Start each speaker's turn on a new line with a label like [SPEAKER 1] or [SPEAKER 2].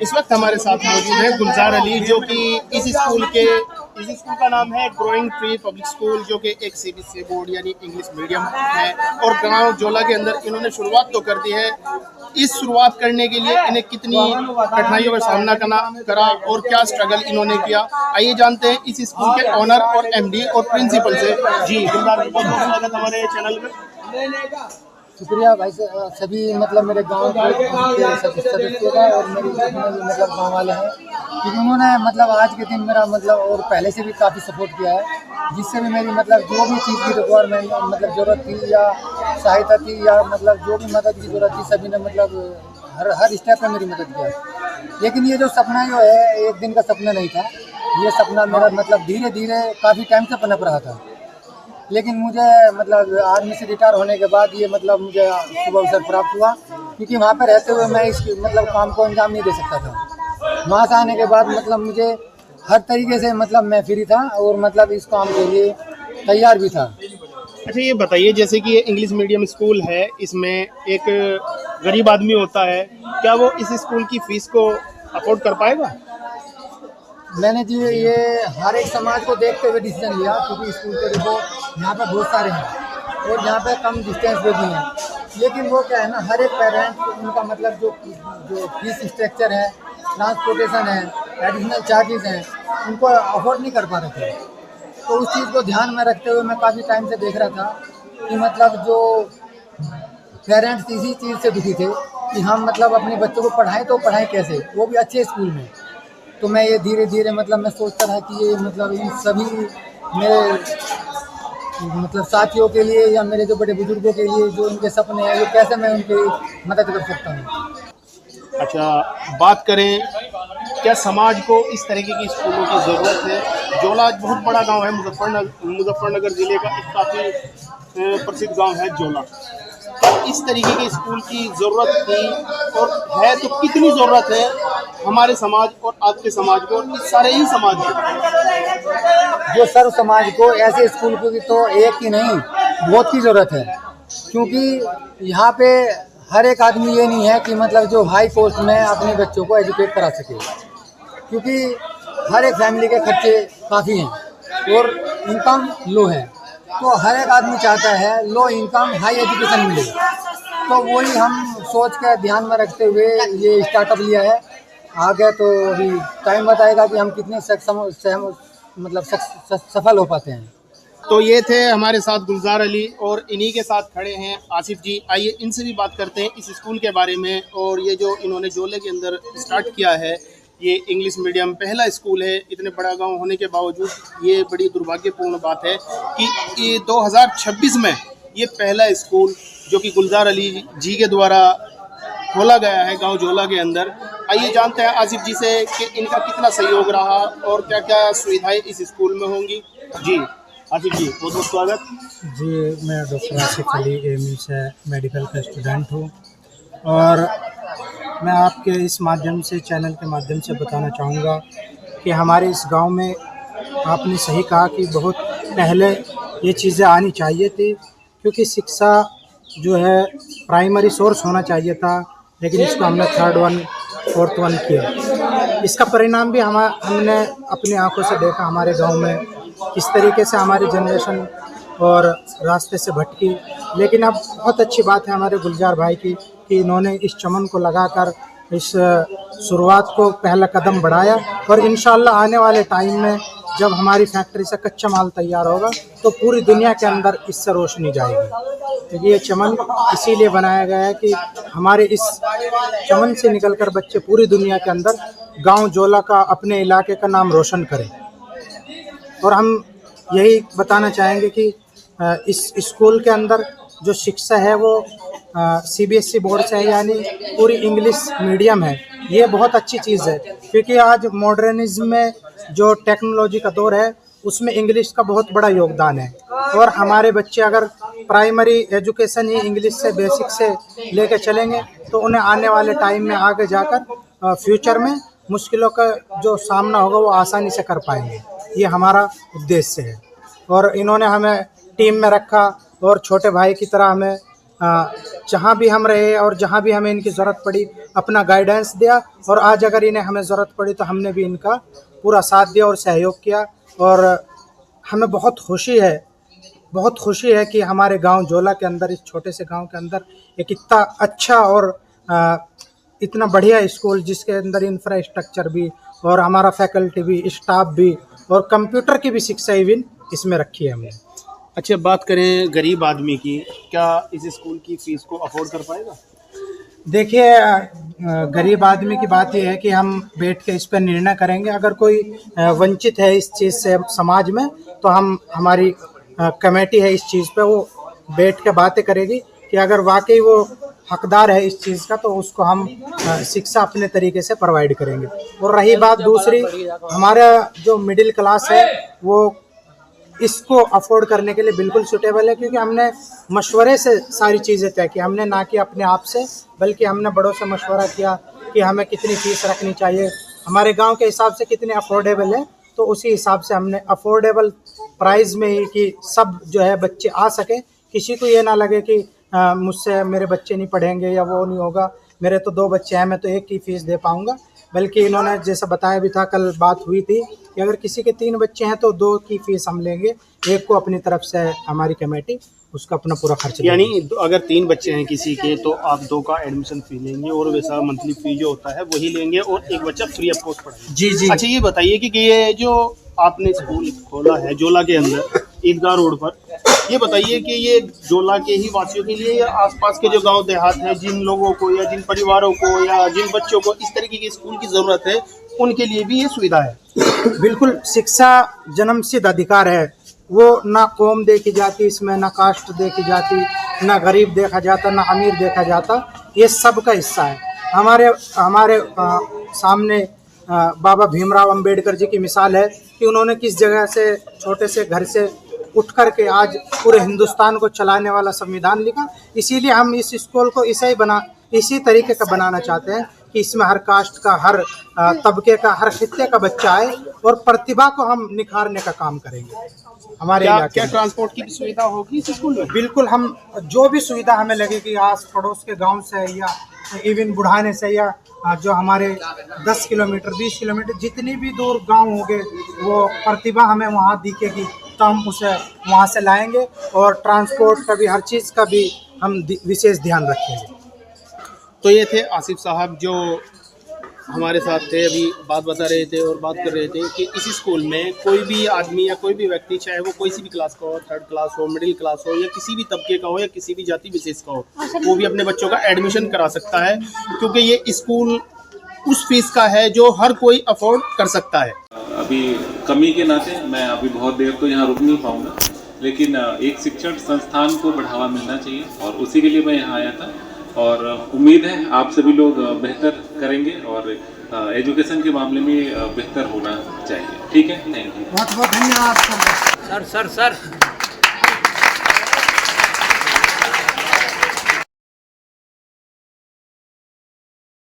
[SPEAKER 1] इस वक्त हमारे साथ मौजूद है गुलजार अली, जो कि इस स्कूल का नाम है ग्रोइंग ट्री पब्लिक स्कूल, जो कि एक सीबीएसई बोर्ड यानी इंग्लिश मीडियम है। और गांव जोला के अंदर इन्होंने शुरुआत तो कर दी है। इस शुरुआत करने के लिए इन्हें कितनी कठिनाइयों का सामना करा और क्या स्ट्रगल इन्होंने किया, आइए जानते हैं इस स्कूल के ऑनर और एमडी और प्रिंसिपल से। जी गुलजार, बहुत बहुत स्वागत हमारे चैनल में।
[SPEAKER 2] शुक्रिया भाई सभी मतलब मेरे गांव के सदस्य का और मेरी मतलब गांव वाले हैं, क्योंकि उन्होंने मतलब आज के दिन मेरा मतलब और पहले से भी काफ़ी सपोर्ट किया है, जिससे भी मेरी मतलब जो भी चीज़ की रिक्वायरमेंट मतलब ज़रूरत थी या सहायता थी या मतलब जो भी मदद की ज़रूरत थी, सभी ने मतलब हर स्टेप पे मेरी मदद किया। लेकिन ये जो सपना जो है एक दिन का सपना नहीं था, ये सपना मेरा मतलब धीरे धीरे काफ़ी टाइम से पनप रहा था। लेकिन मुझे मतलब आर्मी से रिटायर होने के बाद ये मतलब मुझे शुभ अवसर प्राप्त हुआ, क्योंकि वहाँ पर रहते हुए मैं इस मतलब काम को अंजाम नहीं दे सकता था। वहाँ से आने के बाद मतलब मुझे हर तरीके से मतलब मैं फ्री था और मतलब इस काम के लिए तैयार भी था।
[SPEAKER 1] अच्छा ये बताइए, जैसे कि ये इंग्लिश मीडियम स्कूल है, इसमें एक गरीब आदमी होता है, क्या वो इस स्कूल की फीस को अफोर्ड कर पाएगा?
[SPEAKER 2] मैंने जी ये हर एक समाज को देखते हुए डिसीजन लिया, क्योंकि स्कूल के देखो यहाँ पे बहुत सारे हैं और यहाँ पे कम डिस्टेंस पे भी हैं। लेकिन वो क्या है ना, हर एक पेरेंट उनका मतलब जो फीस स्ट्रक्चर है, ट्रांसपोर्टेशन है, एडिशनल चार्जेस हैं, उनको अफोर्ड नहीं कर पा रहे थे। तो उस चीज़ को ध्यान में रखते हुए मैं काफ़ी टाइम से देख रहा था कि मतलब जो पेरेंट्स इसी चीज़ से दुखी थे कि हम मतलब अपने बच्चों को पढ़ाएं तो पढ़ाएं कैसे, वो भी अच्छे स्कूल में। तो मैं ये धीरे धीरे मतलब मैं सोचता रहा कि ये मतलब इन सभी मेरे मतलब साथियों के लिए या मेरे जो बड़े बुजुर्गों के लिए जो उनके सपने हैं, ये कैसे मैं उनकी मदद कर सकता हूँ।
[SPEAKER 1] अच्छा, बात करें क्या समाज को इस तरीके की स्कूलों की ज़रूरत है? जोला बहुत बड़ा गांव है, मुजफ्फरनगर ज़िले का एक काफ़ी प्रसिद्ध गांव है जोला। इस तरीके के स्कूल की ज़रूरत थी और है तो कितनी ज़रूरत है हमारे समाज और आपके समाज को, इस सारे ही समाज को,
[SPEAKER 2] जो सर्व समाज को ऐसे स्कूल की तो एक ही नहीं बहुत की ज़रूरत है। क्योंकि यहाँ पे हर एक आदमी ये नहीं है कि मतलब जो हाई पोस्ट में अपने बच्चों को एजुकेट करा सके, क्योंकि हर एक फैमिली के खर्चे काफ़ी हैं और इनकम लो है। तो हर एक आदमी चाहता है लो इनकम हाई एजुकेशन मिले। तो वही हम सोच के ध्यान में रखते हुए ये स्टार्टअप लिया है। आगे तो अभी टाइम बताएगा कि हम कितने सफल हो पाते हैं।
[SPEAKER 1] तो ये थे हमारे साथ गुलजार अली और इन्हीं के साथ खड़े हैं आसिफ जी। आइए इनसे भी बात करते हैं इस स्कूल के बारे में। और ये जो इन्होंने जोले के अंदर स्टार्ट किया है, ये इंग्लिश मीडियम पहला स्कूल है। इतने बड़ा गांव होने के बावजूद ये बड़ी दुर्भाग्यपूर्ण बात है कि ये 2026 में ये पहला स्कूल जो कि गुलजार अली जी के द्वारा खोला गया है गांव जोला के अंदर। आइए जानते हैं आसिफ जी से कि इनका कितना सहयोग रहा और क्या क्या सुविधाएं इस स्कूल में होंगी। जी आसिफ जी, बहुत बहुत स्वागत।
[SPEAKER 3] जी, मैं डॉक्टर आसिफ अली एमयू से मेडिकल का स्टूडेंट हूँ और मैं आपके इस माध्यम से चैनल के माध्यम से बताना चाहूँगा कि हमारे इस गांव में आपने सही कहा कि बहुत पहले ये चीज़ें आनी चाहिए थी, क्योंकि शिक्षा जो है प्राइमरी सोर्स होना चाहिए था, लेकिन इसको हमने 3rd वन 4th वन किया। इसका परिणाम भी हमने अपनी आंखों से देखा हमारे गांव में किस तरीके से हमारी जनरेशन और रास्ते से भटकी। लेकिन अब बहुत अच्छी बात है हमारे गुलजार भाई की कि इन्होंने इस चमन को लगाकर इस शुरुआत को पहला कदम बढ़ाया और इंशाल्लाह आने वाले टाइम में जब हमारी फैक्ट्री से कच्चा माल तैयार होगा तो पूरी दुनिया के अंदर इससे रोशनी जाएगी। तो ये चमन इसीलिए बनाया गया है कि हमारे इस चमन से निकलकर बच्चे पूरी दुनिया के अंदर गांव जोला का, अपने इलाके का नाम रोशन करें। और हम यही बताना चाहेंगे कि इस स्कूल के अंदर जो शिक्षा है वो सीबीएसई बोर्ड से है, यानी पूरी इंग्लिश मीडियम है। ये बहुत अच्छी चीज़ है, क्योंकि आज मॉडर्निज्म में जो टेक्नोलॉजी का दौर है उसमें इंग्लिश का बहुत बड़ा योगदान है। और हमारे बच्चे अगर प्राइमरी एजुकेशन ही इंग्लिश से बेसिक से लेकर चलेंगे तो उन्हें आने वाले टाइम में आगे जाकर फ्यूचर में मुश्किलों का जो सामना होगा वो आसानी से कर पाएंगे। ये हमारा उद्देश्य है और इन्होंने हमें टीम में रखा और छोटे भाई की तरह हमें जहाँ भी हम रहे और जहाँ भी हमें इनकी ज़रूरत पड़ी अपना गाइडेंस दिया, और आज अगर इन्हें हमें ज़रूरत पड़ी तो हमने भी इनका पूरा साथ दिया और सहयोग किया। और हमें बहुत खुशी है कि हमारे गांव जोला के अंदर, इस छोटे से गांव के अंदर एक इतना अच्छा और इतना बढ़िया स्कूल, जिसके अंदर इंफ्रास्ट्रक्चर भी और हमारा फैकल्टी भी, स्टाफ भी और कंप्यूटर की भी शिक्षा इवन इसमें रखी है हमने।
[SPEAKER 1] अच्छा, बात करें गरीब आदमी की, क्या इस स्कूल की फ़ीस को अफोर्ड कर पाएगा?
[SPEAKER 3] देखिए, गरीब आदमी की बात यह है कि हम बैठ के इस पर निर्णय करेंगे। अगर कोई वंचित है इस चीज़ से समाज में, तो हमारी कमेटी है इस चीज़ पे, वो बैठ के बातें करेगी कि अगर वाकई वो हकदार है इस चीज़ का, तो उसको हम शिक्षा अपने तरीके से प्रोवाइड करेंगे। और रही बात दूसरी, हमारा जो मिडिल क्लास है वो इसको अफोर्ड करने के लिए बिल्कुल सूटेबल है, क्योंकि हमने मशवरे से सारी चीज़ें तय की। हमने ना कि अपने आप से, बल्कि हमने बड़ों से मशवरा किया कि हमें कितनी फ़ीस रखनी चाहिए, हमारे गांव के हिसाब से कितने अफोर्डेबल है, तो उसी हिसाब से हमने अफोर्डेबल प्राइस में ही कि सब जो है बच्चे आ सके। किसी को ये ना लगे कि मुझसे मेरे बच्चे नहीं पढ़ेंगे या वो नहीं होगा, मेरे तो 2 बच्चे हैं, मैं तो एक की फ़ीस दे पाऊँगा। बल्कि इन्होंने जैसा बताया भी था, कल बात हुई थी कि अगर किसी के 3 बच्चे हैं तो 2 की फ़ीस हम लेंगे, एक को अपनी तरफ से हमारी कमेटी उसका अपना पूरा खर्च।
[SPEAKER 1] यानी अगर 3 बच्चे हैं किसी के, तो आप 2 का एडमिशन फ़ी लेंगे और वैसा मंथली फ़ी जो होता है वही लेंगे, और एक बच्चा फ्री ऑफ कॉस्ट पढ़ेगा।
[SPEAKER 3] जी जी।
[SPEAKER 1] अच्छा, ये बताइए कि ये जो आपने स्कूल खोला है जोला के अंदर, ईदगाह रोड पर, ये बताइए कि ये जोला के ही वासियों के लिए या आसपास के जो गांव देहात हैं, जिन लोगों को या जिन परिवारों को या जिन बच्चों को इस तरीके के स्कूल की ज़रूरत है, उनके लिए भी ये सुविधा है?
[SPEAKER 3] बिल्कुल, शिक्षा जन्मसिद्ध अधिकार है, वो ना कौम देखी जाती इसमें, ना कास्ट देखी जाती, ना गरीब देखा जाता, ना अमीर देखा जाता, ये सब का हिस्सा है। हमारे सामने बाबा भीमराव अंबेडकर जी की मिसाल है कि उन्होंने किस जगह से, छोटे से घर से उठ कर के आज पूरे हिंदुस्तान को चलाने वाला संविधान लिखा। इसीलिए हम इस स्कूल को इसी तरीके का बनाना चाहते हैं कि इसमें हर कास्ट का, हर तबके का, हर खित्ते का बच्चा आए और प्रतिभा को हम निखारने का काम करेंगे। हमारे
[SPEAKER 1] क्या ट्रांसपोर्ट की सुविधा होगी इस स्कूल में?
[SPEAKER 3] बिल्कुल, हम जो भी सुविधा हमें लगेगी आस पड़ोस के गांव से या इवन बुढ़ाने से, या जो हमारे 10 किलोमीटर 20 किलोमीटर जितनी भी दूर गांव होंगे, वो प्रतिभा हमें वहां दिखेगी तो हम उसे वहां से लाएंगे, और ट्रांसपोर्ट का भी, हर चीज़ का भी हम विशेष ध्यान रखेंगे।
[SPEAKER 1] तो ये थे आसिफ साहब जो हमारे साथ थे, अभी बात बता रहे थे और बात कर रहे थे कि इसी स्कूल में कोई भी आदमी या कोई भी व्यक्ति, चाहे वो कोई सी भी क्लास का हो, 3rd क्लास हो, मिडिल क्लास हो, या किसी भी तबके का हो, या किसी भी जाति विशेष का हो, वो भी अपने बच्चों का एडमिशन करा सकता है, क्योंकि ये स्कूल उस फीस का है जो हर कोई अफोर्ड कर सकता है।
[SPEAKER 4] अभी कमी के नाते मैं अभी बहुत देर तो यहाँ रुक नहीं पाऊँगा, लेकिन एक शिक्षण संस्थान को बढ़ावा मिलना चाहिए और उसी के लिए मैं यहाँ आया था, और उम्मीद है आप सभी लोग बेहतर करेंगे और एजुकेशन के मामले में बेहतर होना चाहिए। ठीक है, थैंक यू।
[SPEAKER 2] बहुत बहुत धन्यवाद सर।
[SPEAKER 5] सर